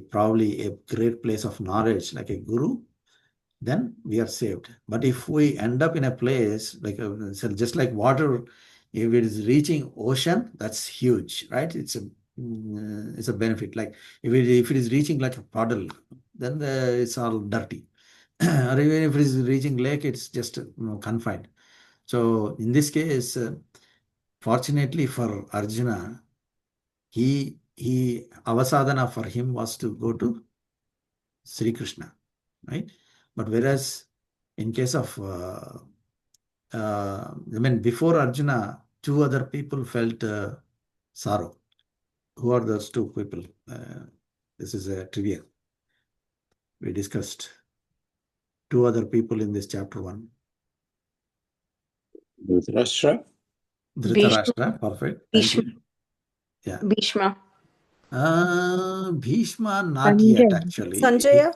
probably a great place of knowledge like a guru, then we are saved. But if we end up in a place like so just like water, if it is reaching ocean, that's huge, right? It's a benefit. Like if it is reaching like a puddle, then it's all dirty. Or even if it is reaching lake, it's just confined. So in this case, fortunately for Arjuna, he avasadana for him was to go to Sri Krishna, right? But whereas in case of before Arjuna, two other people felt sorrow. Who are those two people? This is a trivia. We discussed two other people in this chapter 1. Dhritarashtra. Dhritarashtra, perfect. Thank you. Yeah. Bhishma. Bhishma, not yet actually. Sanjaya?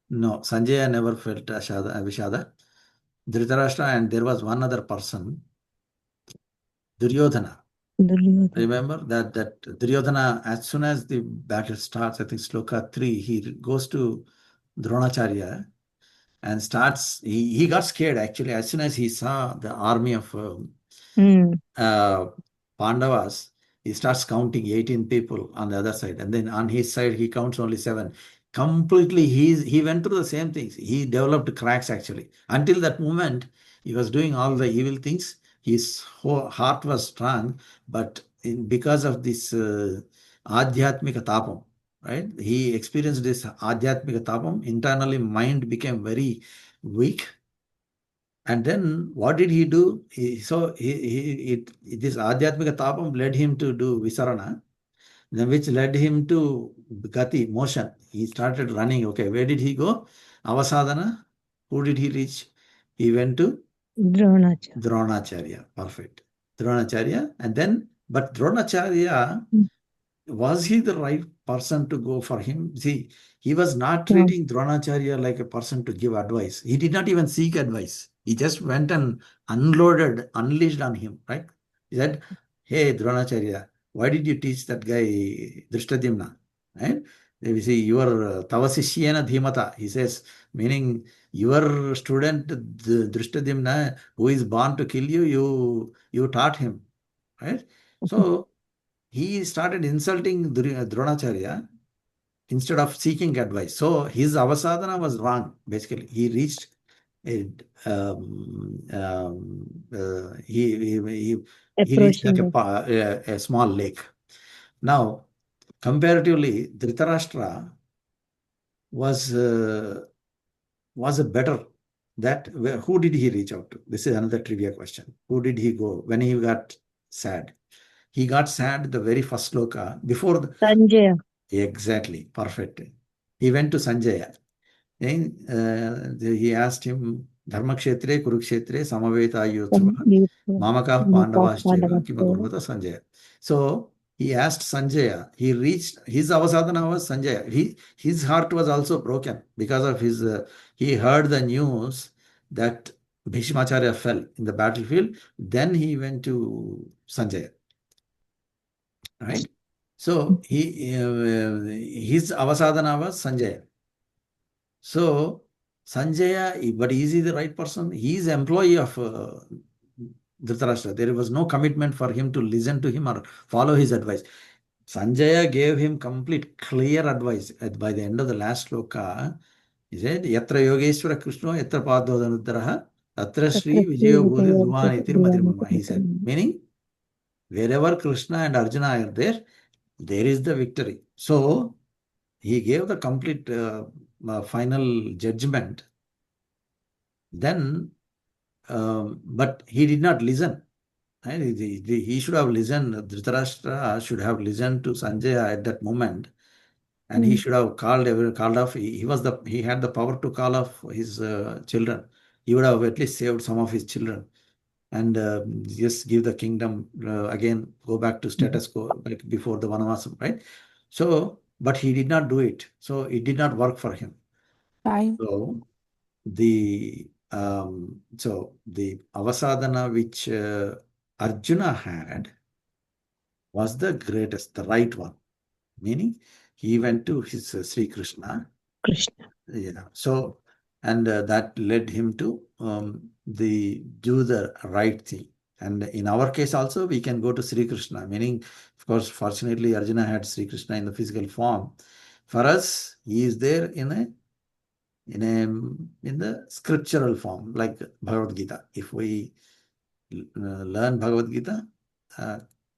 No, Sanjaya never felt Vishada. Dhritarashtra, and there was one other person, Duryodhana. Duryodhana. Remember that Duryodhana, as soon as the battle starts, I think Sloka 3, he goes to Dronacharya and starts, he got scared actually as soon as he saw the army of Pandavas. He starts counting 18 people on the other side, and then on his side he counts only 7. Completely, he went through the same things. He developed cracks actually. Until that moment, he was doing all the evil things. His whole heart was strong, but because of this adhyatmika tapam, right? He experienced this adhyatmika tapam. Internally, mind became very weak. And then what did he do? This adhyatmika tapam led him to do visarana, which led him to gati, motion. He started running. Okay, where did he go? Avasadana. Who did he reach? He went to Dronacharya. Dronacharya. Perfect. Dronacharya. And then, but Dronacharya, was he the right person to go for him? See, he was not treating Dronacharya like a person to give advice. He did not even seek advice. He just went and unleashed on him, right? He said, hey, Dronacharya, why did you teach that guy Drishtadimna? Right? We see your Tavasishyena Dhimata. He says, meaning your student Drishtadimna, who is born to kill you, you taught him, right? So he started insulting Dronacharya instead of seeking advice. So his avasadana was wrong. Basically, he reached he reached like a small lake. Now, comparatively, Dhritarashtra was a better. Who did he reach out to? This is another trivia question. Who did he go when he got sad? He got sad the very first sloka before Sanjaya. Exactly, perfect. He went to Sanjaya. He asked him, Dharmakshetre, Kurukshetre, Samaveta Yotsava, Mamaka Pandavascheva, Kimakurvata Sanjaya. So he asked Sanjaya, he reached, his avasadana was Sanjaya. His heart was also broken because of his, he heard the news that Bhishmacharya fell in the battlefield. Then he went to Sanjaya. Right? So his avasadana was Sanjaya. So Sanjaya, but is he the right person? He is employee of Dhritarashtra. There was no commitment for him to listen to him or follow his advice. Sanjaya gave him complete clear advice. By the end of the last sloka, he said, Yatra Yogeshwara Krishna, Yatra Padodhanuddaraha, Tatra Sri Vijayo Bhuri Dhuvanitir Madrimama. He said, meaning wherever Krishna and Arjuna are there is the victory. So he gave the complete final judgment. Then, but he did not listen. Right? He should have listened. Dhritarashtra should have listened to Sanjaya at that moment, and he should have called off. He had the power to call off his children. He would have at least saved some of his children, and just give the kingdom again, go back to status quo like before the Vanavasam, right? So, but he did not do it. So it did not work for him. So the avasadana which Arjuna had was the greatest, the right one. Meaning he went to his Sri Krishna. Yeah. So, and that led him to do the right thing. And in our case also, we can go to Sri Krishna. Meaning, of course, fortunately, Arjuna had Sri Krishna in the physical form. For us, he is there in the scriptural form, like Bhagavad Gita. If we learn Bhagavad Gita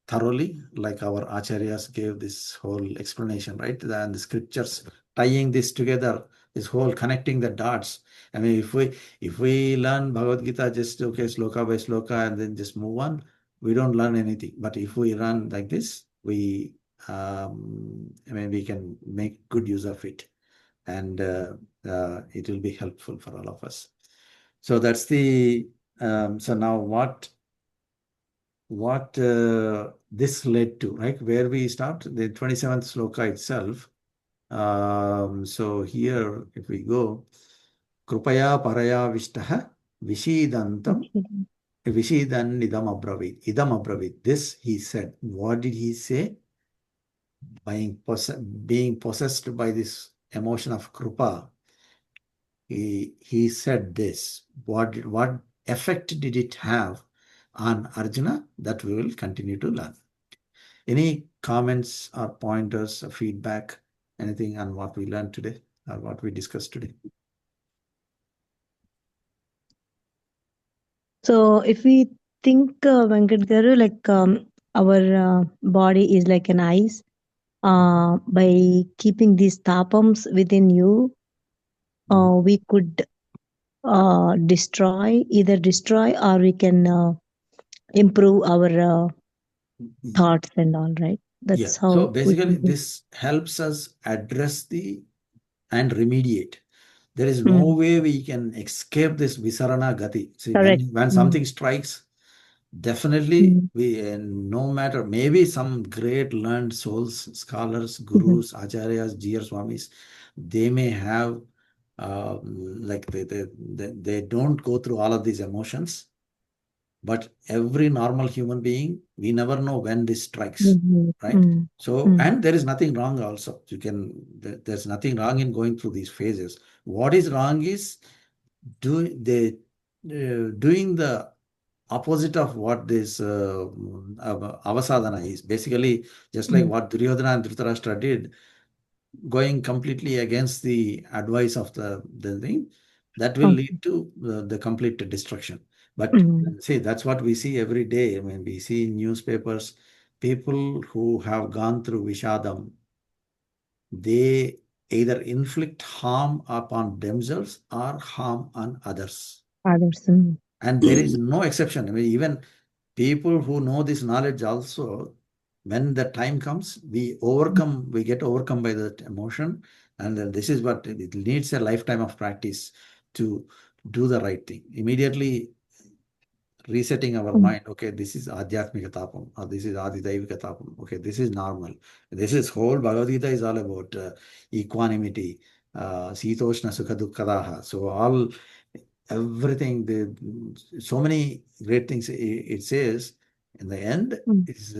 thoroughly, like our Acharyas gave this whole explanation, right? And the scriptures tying this together, this whole connecting the dots. I mean, if we learn Bhagavad Gita just okay, sloka by sloka, and then just move on, we don't learn anything. But if we run like this, we I mean, we can make good use of it, and it will be helpful for all of us. So that's the so now what this led to, right? Where we start the 27th sloka itself. So here, if we go, Krupaya Paraya Vishtaha Vishidantam Vishidan Idam Abravit. This he said. What did he say? Being possessed by this emotion of Krupa, he said this. What effect did it have on Arjuna? That we will continue to learn. Any comments or pointers or feedback, anything on what we learned today or what we discussed today? So if we think, Venkat Garu, like our body is like an ice. By keeping these tapams within you, we could either destroy or we can improve our thoughts and all, right? That's how. So basically, this helps us address and remediate. There is no way we can escape this visarana gati. See, when something strikes, definitely no matter, maybe some great learned souls, scholars, gurus, acharyas, Jeeyar, Swamis, they may have like they don't go through all of these emotions. But every normal human being, we never know when this strikes, right? So, and there is nothing wrong also. There's nothing wrong in going through these phases. What is wrong is doing the opposite of what this avasadhana is. Basically, just like what Duryodhana and Dhritarashtra did, going completely against the advice of the thing, that will lead to the complete destruction. But see, that's what we see every day. I mean, we see in newspapers, people who have gone through Vishadam, they either inflict harm upon themselves or harm on others. And there is no exception. I mean, even people who know this knowledge also, when the time comes, we get overcome by that emotion. And then this is what it needs, a lifetime of practice to do the right thing. Immediately resetting our mind. Okay, this is Adhyatmika Tapam, or this is Adidaivika Tapam. Okay, this is normal. This is whole Bhagavad Gita is all about equanimity, Sitoshna Sukha Dukkadaha. So everything, so many great things it says. In the end, it's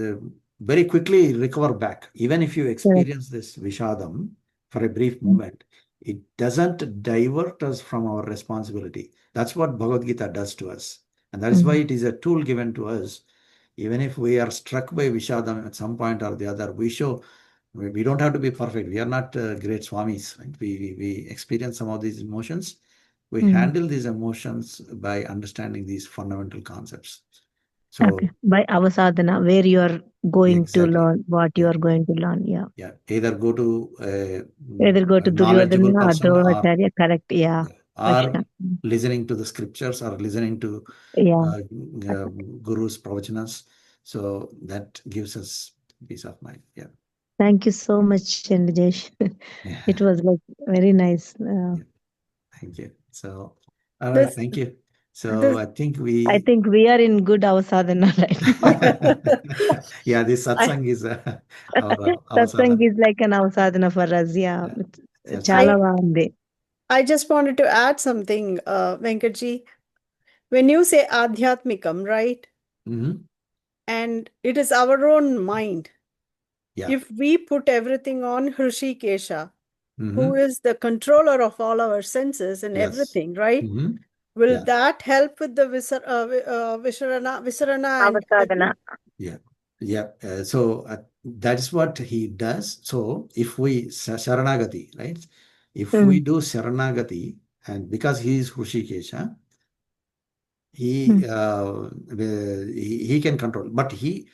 very quickly recover back. Even if you experience this Vishadam for a brief moment, it doesn't divert us from our responsibility. That's what Bhagavad Gita does to us. And that is why it is a tool given to us. Even if we are struck by Vishadam at some point or the other, we don't have to be perfect. We are not great Swamis. Right? We experience some of these emotions. We handle these emotions by understanding these fundamental concepts. So by avasadhana, where you are going to learn what you are going to learn. Yeah. Either go to Duryodhana or person Acharya, correct. Or listening to the scriptures or listening to Guru's pravachnas. So that gives us peace of mind. Yeah. Thank you so much, Chandrajesh. It was like very nice. Thank you. So, all right, thank you. So I think we are in good avasadhana right now. Yeah, this satsang is our satsang is like an avasadhana for us. Yeah. Chala bagundi. I just wanted to add something, Venkatji. When you say adhyatmikam, right? And it is our own mind. If we put everything on Hrishikesha, who is the controller of all our senses and everything, right? Will that help with the Visarana and avasadhana? So that is what he does. So if we Sharanagati, right? If we do Sharanagati, and because he is Hrishikesha, He can control, but he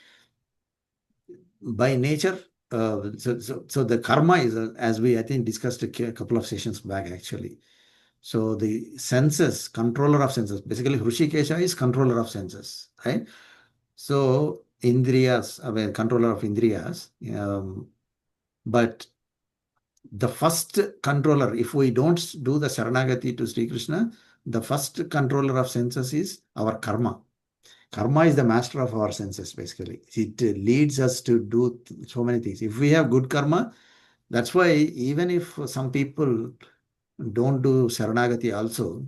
by nature. So the karma is, as we I think discussed a couple of sessions back actually. So the senses, controller of senses, basically Hrishikesha is controller of senses, right? So Indriyas, I mean, controller of Indriyas, but the first controller, if we don't do the Sharanagati to Sri Krishna, the first controller of senses is our karma. Karma is the master of our senses, basically. It leads us to do so many things. If we have good karma, that's why even if some people don't do Sharanagati also,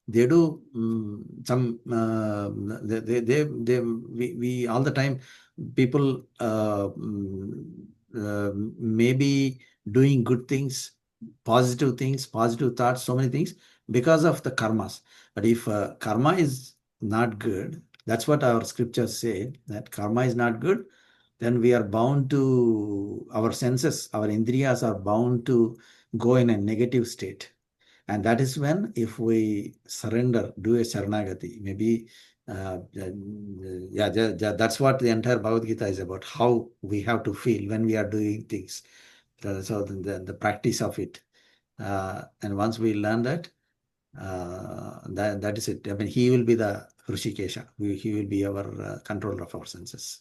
they do some, we all the time, people maybe doing good things, positive thoughts, so many things because of the karmas. But if karma is not good, that's what our scriptures say, that karma is not good, then we are bound to, our senses, our indriyas are bound to go in a negative state. And that is when, if we surrender, do a Sharanagati, maybe, that's what the entire Bhagavad Gita is about, how we have to feel when we are doing things. So the practice of it. And once we learn that, that is it. I mean, he will be the Hrishikesha. He will be our controller of our senses.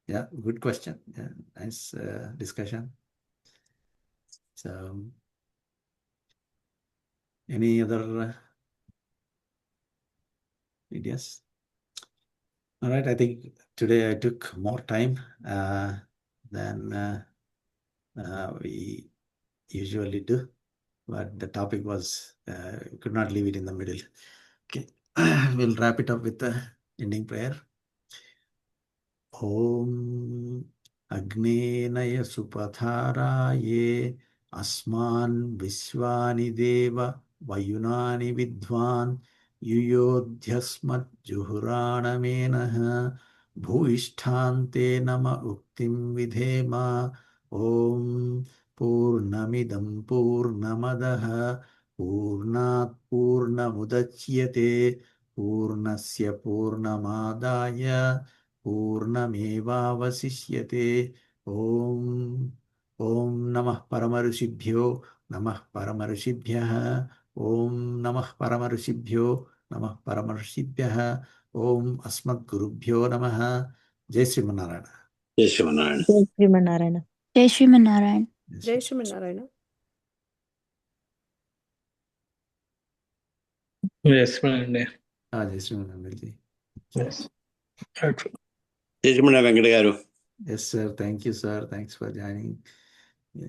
Yeah, good question. Yeah, nice discussion. So, any other ideas? All right, I think today I took more time than we usually do, but the topic was, could not leave it in the middle. Okay, we'll wrap it up with the ending prayer. Om Agnenaya Supatharaye Asman Vishwani Deva Vayunani Vidvan Yuyodhyasmat Juhurana Bhuisthante Nama Uktim Vidhema Om Purnamidam Purnamadaha Purnat Purnamudachyate Purnasya Purnamadaya Purnamevavasishyate. Om Namah Paramarishibhyo Namah Paramarishibhyah. Om Namah Paramarishibhyo Namah Paramarishibhyah. Om Asmat Gurubhyo Namaha. Jai Sri Manarayana. Jai Shrimanarayana. Jai Srimanarayana. Jai Srimanarayana. Jai Shrimanarayana. Yes, Monday. Jai Sri Manarayana. Yes. Jai Shrimanarayana Venkata garu. Yes, sir. Thank you, sir. Thanks for joining. Yeah.